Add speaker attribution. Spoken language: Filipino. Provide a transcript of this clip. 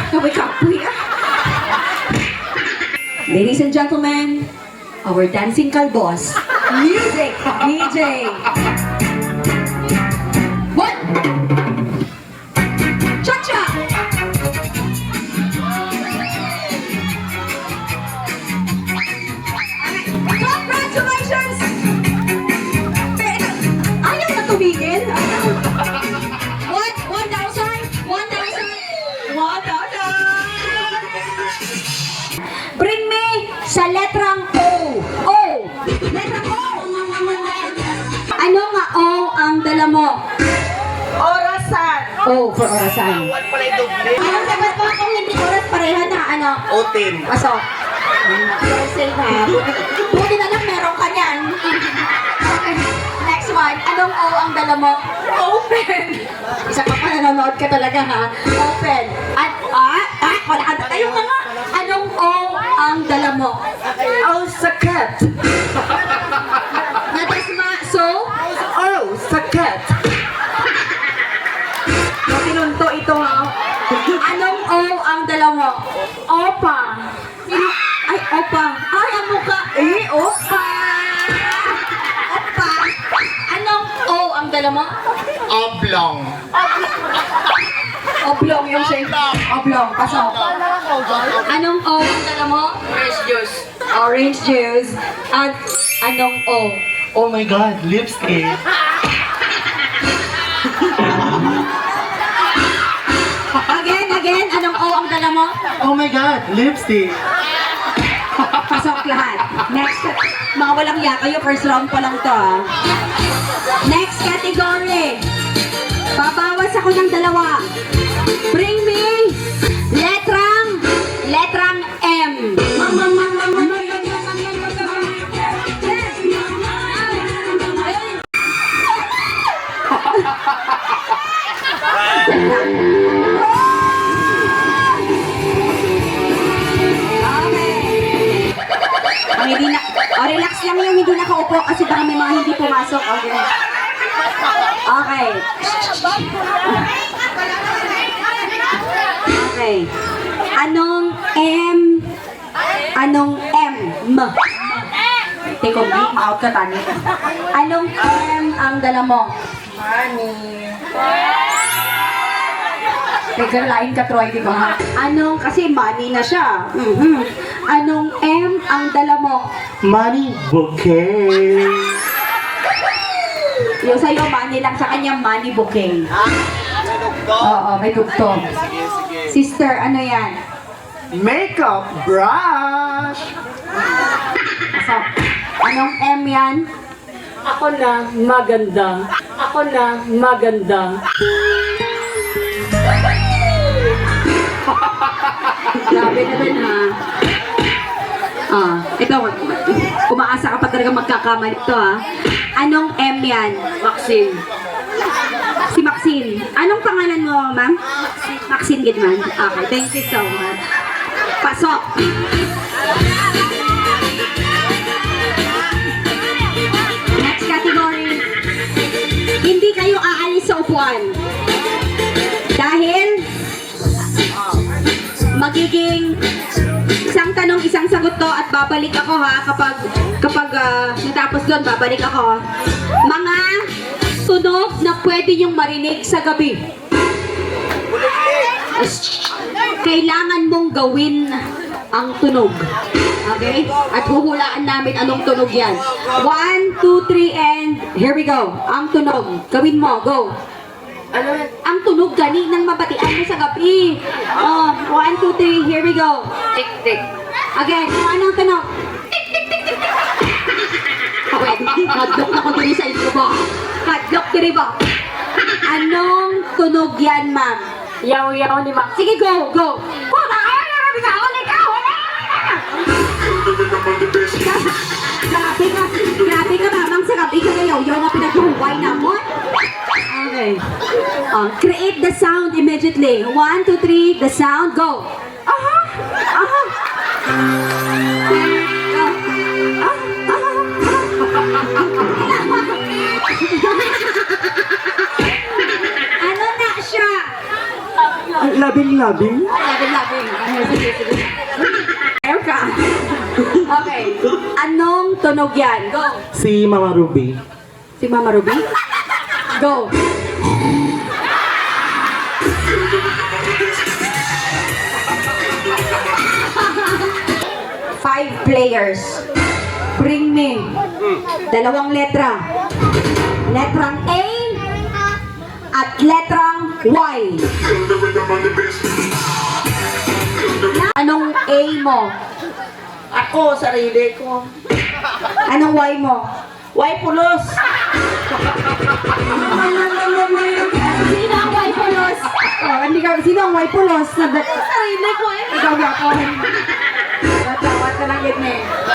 Speaker 1: Kapoy-kapoy ah. Ladies and gentlemen, our dancing kalbos, music, DJ. What? Cha-cha! Congratulations! Pero, ayaw na tumigil. What? 1,000? 1,000? 1,000! Bring me sa letrang O. O. Letrang O. Ano nga O ang dala mo?
Speaker 2: Orasan!
Speaker 1: O for orasan.
Speaker 2: What pala yung doble?
Speaker 1: Anong sagot mo kung hindi oras pareha na ano?
Speaker 2: Otin.
Speaker 1: Pasok. Safe ha. Buti na lang meron ka niyan. Okay. Next one. Anong O ang dala mo? Open. Isa ka pa nanonood ka talaga ha. Open. At, wala ka tayo ka nga. Anong O ang dala mo?
Speaker 2: Oh, sakat!
Speaker 1: Natasma. So?
Speaker 2: Oh, sakat!
Speaker 1: Tinunto ito ha. Anong O ang dala mo? Opa. Sino? Ay, opa. Ay, ang mukha. Opa. Opa. Anong O ang dala mo?
Speaker 2: Oblong.
Speaker 1: Oblong yung shape. Oblong. Pasok. Anong O ang dala mo?
Speaker 2: Orange juice.
Speaker 1: Orange juice. At anong O?
Speaker 2: Oh my God, lipstick.
Speaker 1: Again. Anong O ang dala mo?
Speaker 2: Oh my God, lipstick.
Speaker 1: Pasok lahat. Next, mga walang ya kayo, first round pa lang to ah. Next category. Babawas ako ng dalawa. Bring me letrang M. Relax lang yung hindi nakaupo kasi baka may mga hindi pumasok. Okay. Okay. Okay. Anong M? Anong M? Teko, beat out ka tani. Anong M ang dala mo?
Speaker 2: Money.
Speaker 1: Teka, lain ka, Troy, di ba? Anong, kasi money na siya. Anong M ang dala mo?
Speaker 2: Money bouquet.
Speaker 1: Yung sa'yo, money lang. Sa kanya, money bouquet. Oo, may tugtog. Sister, ano yan?
Speaker 2: Makeup brush.
Speaker 1: Pasok. Anong M yan?
Speaker 3: Ako na maganda. Ako na maganda.
Speaker 1: Grabe na din ha. Ito, umaasa ka pa talaga magkakamali ito ha. Anong M yan?
Speaker 3: Maxine.
Speaker 1: Si Maxine. Anong pangalan mo, ma'am? Maxine Gidman. Okay, thank you so much. Pasok! Next category. Hindi kayo aalis sa upuan. Dahil magiging isang tanong, isang sagot to at babalik ako ha kapag natapos doon, babalik ako. Mga tunog na pwede nyong marinig sa gabi. Kailangan mong gawin ang tunog. Okay? At huhulaan namin anong tunog yan. 1, 2, 3, and here we go. Ang tunog. Gawin mo. Go.
Speaker 3: Ano?
Speaker 1: Ang tunog gani ng mabatian mo sa gabi. 1, 2, 3, here we go.
Speaker 3: Tik-tik.
Speaker 1: Again, anong tunog? Tik, tik, tik, tik, tik. Okay, hadlock na ko diri sa intro mo. Hadlock diri ba? Anong tunog yan, ma'am?
Speaker 3: Yaw-yaw ni Max.
Speaker 1: Sige, go, go. Puta, ayaw na kami ka. Ulit ka, Grabe ka, mamang sa gabi ka ngayon. Yung na pinaghuhuway na mo. Okay. Create the sound immediately. 1, 2, 3, the sound, go. Aha! Aha! Ano na siya?
Speaker 2: Labing-labing.
Speaker 1: Labing-labing. Sige, sige. Meron ka. Okay. Anong tunog yan? Go.
Speaker 2: Si Mama Ruby.
Speaker 1: Si Mama Ruby? Go. Five players. Bring me. Dalawang letra. Letrang A at letrang Y. Anong A mo?
Speaker 4: Ako, sarili ko.
Speaker 1: Anong Y mo?
Speaker 4: Why pulos?
Speaker 1: Sino ang Y pulos? Oh, hindi ka, sino ang Y pulos? Sarili ko eh. Ikaw yapon. Tawad ka lang yun eh.